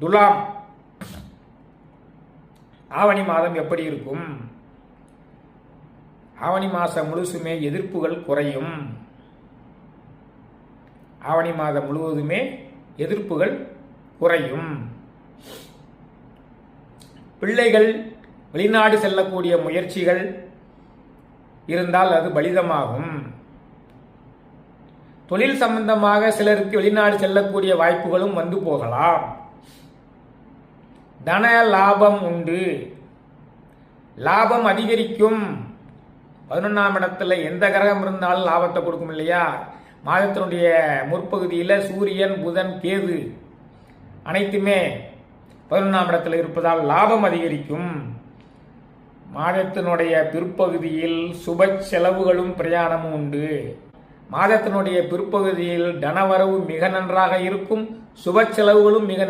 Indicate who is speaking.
Speaker 1: துலாம், ஆவணி மாதம் எப்படி இருக்கும்? ஆவணி மாதம் முழுசுமே எதிர்ப்புகள் குறையும். ஆவணி மாதம் முழுவதுமே எதிர்ப்புகள் குறையும். பிள்ளைகள் வெளிநாடு செல்லக்கூடிய முயற்சிகள் இருந்தால் அது பலிதமாகும். தொழில் சம்பந்தமாக சிலருக்கு வெளிநாடு செல்லக்கூடிய வாய்ப்புகளும் வந்து போகலாம். தன லாபம் உண்டு, லாபம் அதிகரிக்கும். 11ஆம் இடத்துல எந்த கிரகம் இருந்தாலும் லாபத்தை கொடுக்கும் இல்லையா? மாதத்தினுடைய முற்பகுதியில் சூரியன், புதன், கேது அனைத்துமே 11ஆம் இடத்துல இருப்பதால் லாபம் அதிகரிக்கும். மாதத்தினுடைய பிற்பகுதியில் சுப செலவுகளும் பிரயாணமும் உண்டு. மாதத்தினுடைய பிற்பகுதியில் தனவரவு மிக நன்றாக இருக்கும், சுப செலவுகளும் மிக